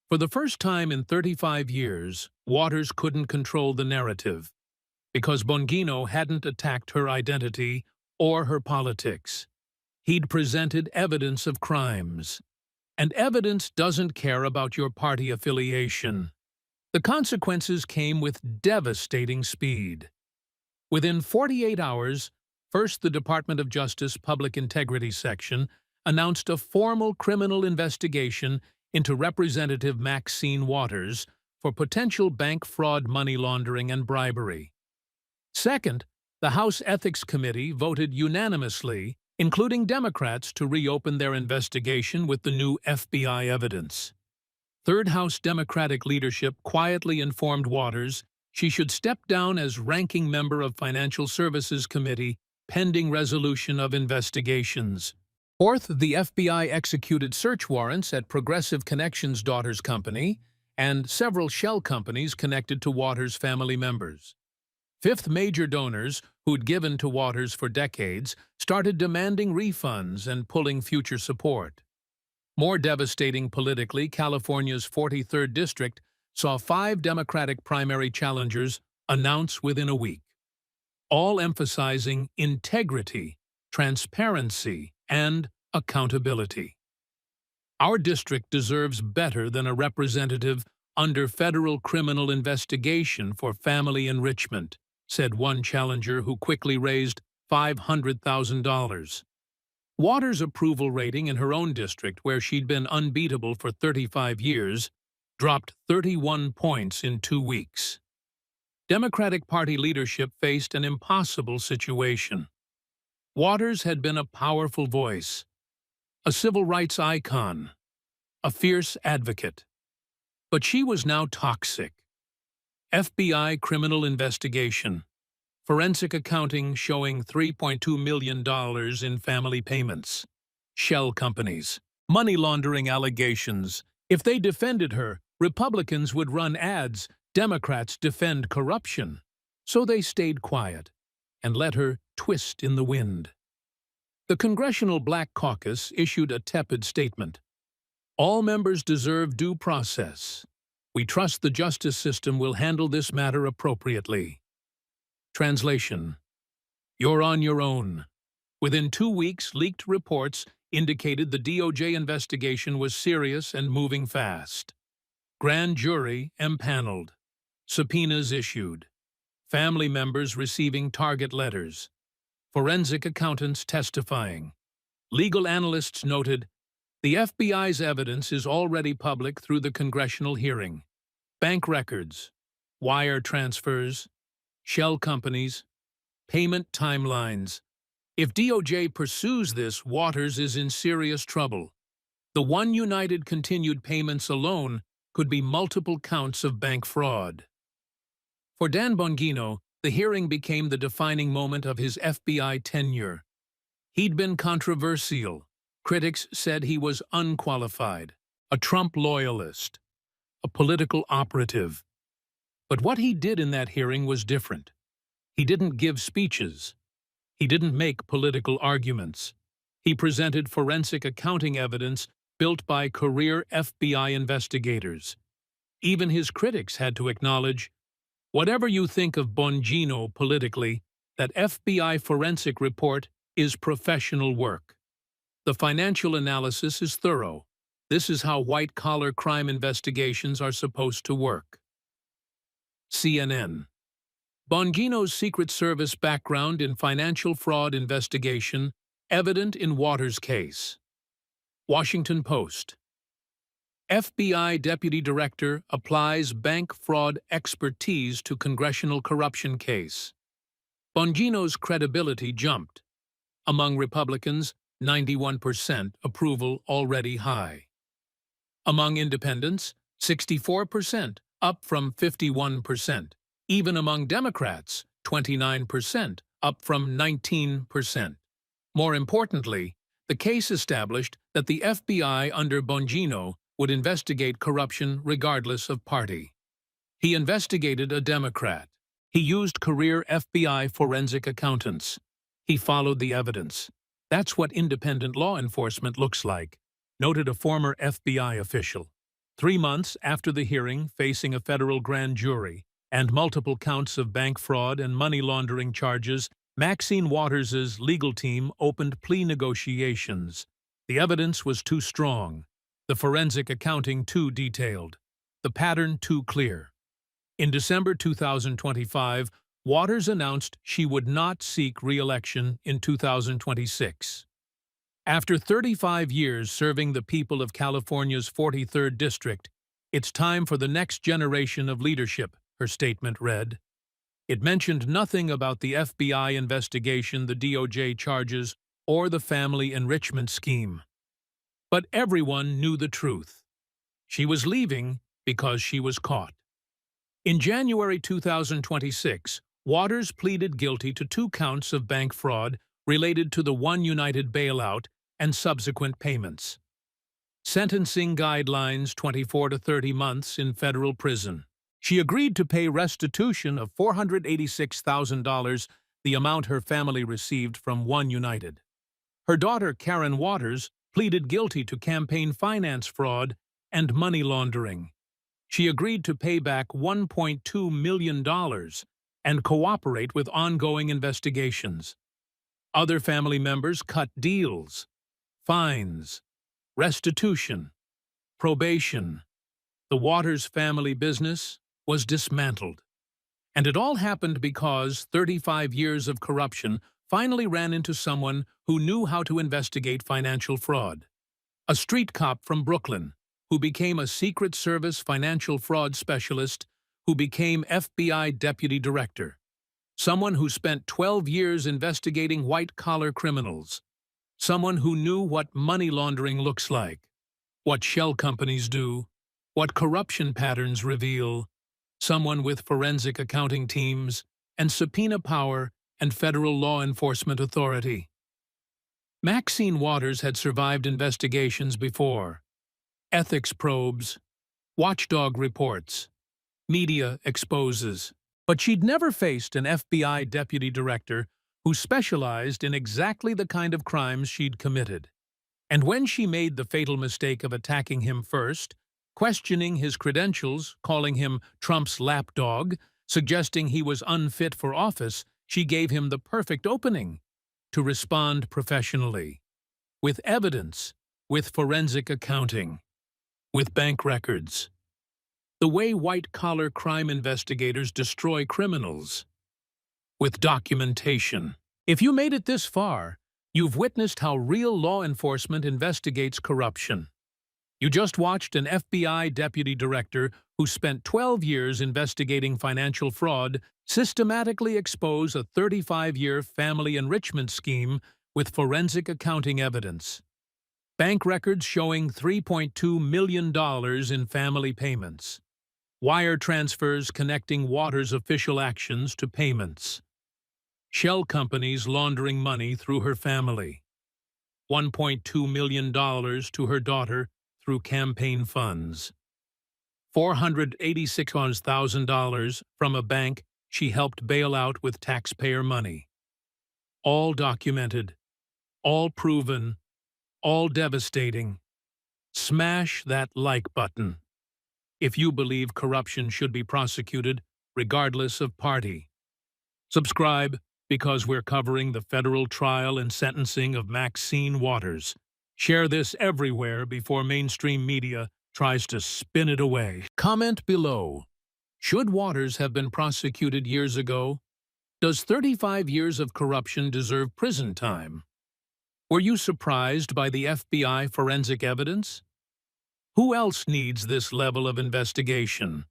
For the first time in 35 years, Waters couldn't control the narrative, because Bongino hadn't attacked her identity or her politics. He'd presented evidence of crimes. And evidence doesn't care about your party affiliation. The consequences came with devastating speed. Within 48 hours, first the Department of Justice Public Integrity Section announced a formal criminal investigation into Representative Maxine Waters for potential bank fraud, money laundering, and bribery. Second, the House Ethics Committee voted unanimously, including Democrats, to reopen their investigation with the new FBI evidence. Third House Democratic leadership quietly informed Waters she should step down as ranking member of Financial Services Committee pending resolution of investigations. Fourth, the FBI executed search warrants at Progressive Connections' daughter's company and several shell companies connected to Waters' family members. Fifth, major donors, who'd given to Waters for decades, started demanding refunds and pulling future support. More devastating politically, California's 43rd District saw 5 Democratic primary challengers announce within a week, all emphasizing integrity, transparency, and accountability. Our district deserves better than a representative under federal criminal investigation for family enrichment, said one challenger who quickly raised $500,000. Waters' approval rating in her own district, where she'd been unbeatable for 35 years, dropped 31 points in 2 weeks. Democratic Party leadership faced an impossible situation. Waters had been a powerful voice, a civil rights icon, a fierce advocate. But she was now toxic. FBI criminal investigation, forensic accounting showing $3.2 million in family payments, shell companies, money laundering allegations. If they defended her, Republicans would run ads, Democrats defend corruption. So they stayed quiet and let her twist in the wind. The Congressional Black Caucus issued a tepid statement. All members deserve due process. We trust the justice system will handle this matter appropriately. Translation: You're on your own. Within 2 weeks, leaked reports indicated the DOJ investigation was serious and moving fast. Grand jury empaneled. Subpoenas issued. Family members receiving target letters. Forensic accountants testifying. Legal analysts noted, the FBI's evidence is already public through the congressional hearing. Bank records, wire transfers, shell companies, payment timelines. If DOJ pursues this, Waters is in serious trouble. The one united continued payments alone could be multiple counts of bank fraud. For Dan Bongino, the hearing became the defining moment of his FBI tenure. He'd been controversial. Critics said he was unqualified, a Trump loyalist, a political operative. But what he did in that hearing was different. He didn't give speeches. He didn't make political arguments. He presented forensic accounting evidence built by career FBI investigators. Even his critics had to acknowledge, whatever you think of Bongino politically, that FBI forensic report is professional work. The financial analysis is thorough. This is how white-collar crime investigations are supposed to work. CNN. Bongino's Secret Service background in financial fraud investigation evident in Waters' case. Washington Post. FBI Deputy Director applies bank fraud expertise to congressional corruption case. Bongino's credibility jumped. Among Republicans, 91% approval already high. Among independents, 64%, up from 51%. Even among Democrats, 29%, up from 19%. More importantly, the case established that the FBI under Bongino would investigate corruption regardless of party. He investigated a Democrat. He used career FBI forensic accountants. He followed the evidence. That's what independent law enforcement looks like, noted a former FBI official. 3 months after the hearing, facing a federal grand jury and multiple counts of bank fraud and money laundering charges, Maxine Waters' legal team opened plea negotiations. The evidence was too strong, the forensic accounting too detailed, the pattern too clear. In December 2025, Waters announced she would not seek re-election in 2026. After 35 years serving the people of California's 43rd District, it's time for the next generation of leadership, her statement read. It mentioned nothing about the FBI investigation, the DOJ charges, or the family enrichment scheme. But everyone knew the truth. She was leaving because she was caught. In January 2026, Waters pleaded guilty to 2 counts of bank fraud related to the One United bailout and subsequent payments. Sentencing guidelines: 24 to 30 months in federal prison. She agreed to pay restitution of $486,000, the amount her family received from One United. Her daughter, Karen Waters, pleaded guilty to campaign finance fraud and money laundering. She agreed to pay back $1.2 million and cooperate with ongoing investigations. Other family members cut deals, fines, restitution, probation. The Waters family business was dismantled. And it all happened because 35 years of corruption finally ran into someone who knew how to investigate financial fraud. A street cop from Brooklyn, who became a Secret Service financial fraud specialist, who became FBI deputy director. Someone who spent 12 years investigating white-collar criminals. Someone who knew what money laundering looks like, what shell companies do, what corruption patterns reveal. Someone with forensic accounting teams and subpoena power and federal law enforcement authority. Maxine Waters had survived investigations before. Ethics probes, watchdog reports, media exposes. But she'd never faced an FBI deputy director who specialized in exactly the kind of crimes she'd committed. And when she made the fatal mistake of attacking him first, questioning his credentials, calling him Trump's lapdog, suggesting he was unfit for office, she gave him the perfect opening to respond professionally, with evidence, with forensic accounting, with bank records. The way white-collar crime investigators destroy criminals, with documentation. If you made it this far, you've witnessed how real law enforcement investigates corruption. You just watched an FBI deputy director who spent 12 years investigating financial fraud systematically expose a 35-year family enrichment scheme with forensic accounting evidence. Bank records showing $3.2 million in family payments. Wire transfers connecting Waters' official actions to payments. Shell companies laundering money through her family. $1.2 million to her daughter through campaign funds. $486,000 from a bank she helped bail out with taxpayer money. All documented, all proven, all devastating. Smash that like button if you believe corruption should be prosecuted regardless of party. Subscribe because we're covering the federal trial and sentencing of Maxine Waters. Share this everywhere before mainstream media tries to spin it away. Comment below. Should Waters have been prosecuted years ago? Does 35 years of corruption deserve prison time? Were you surprised by the FBI forensic evidence? Who else needs this level of investigation?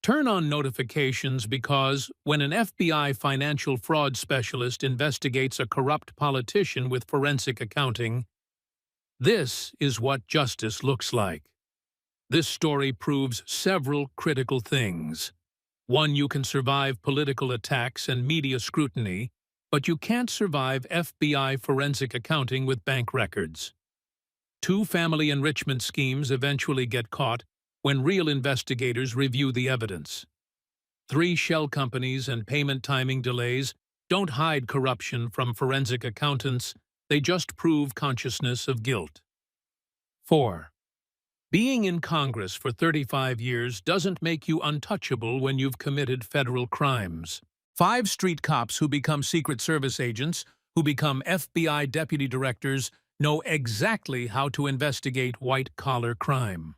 Turn on notifications because when an FBI financial fraud specialist investigates a corrupt politician with forensic accounting, this is what justice looks like. This story proves several critical things. One, you can survive political attacks and media scrutiny, but you can't survive FBI forensic accounting with bank records. Two, family enrichment schemes eventually get caught when real investigators review the evidence. Three, shell companies and payment timing delays don't hide corruption from forensic accountants, they just prove consciousness of guilt. 4. Being in Congress for 35 years doesn't make you untouchable when you've committed federal crimes. 5, street cops who become Secret Service agents, who become FBI deputy directors, know exactly how to investigate white-collar crime.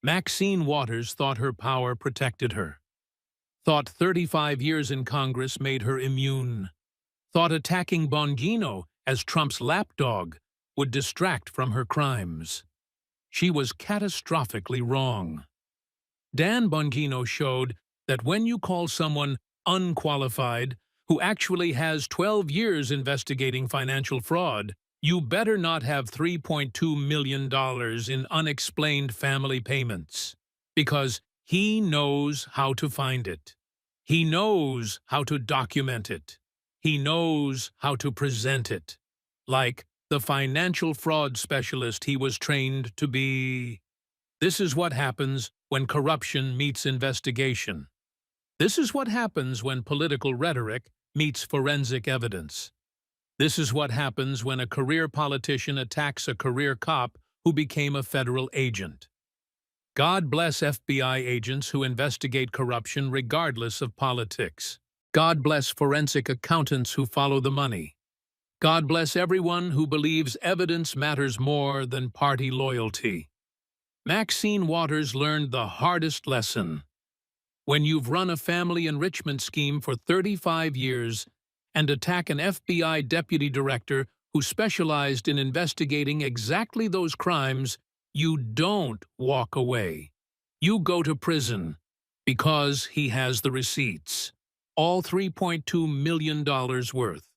Maxine Waters thought her power protected her. Thought 35 years in Congress made her immune. Thought attacking Bongino as Trump's lapdog would distract from her crimes. She was catastrophically wrong. Dan Bongino showed that when you call someone unqualified, who actually has 12 years investigating financial fraud, you better not have $3.2 million in unexplained family payments, because he knows how to find it. He knows how to document it. He knows how to present it, like the financial fraud specialist he was trained to be. This is what happens when corruption meets investigation. This is what happens when political rhetoric meets forensic evidence. This is what happens when a career politician attacks a career cop who became a federal agent. God bless FBI agents who investigate corruption regardless of politics. God bless forensic accountants who follow the money. God bless everyone who believes evidence matters more than party loyalty. Maxine Waters learned the hardest lesson. When you've run a family enrichment scheme for 35 years and attack an FBI deputy director who specialized in investigating exactly those crimes, you don't walk away. You go to prison because he has the receipts. All $3.2 million worth.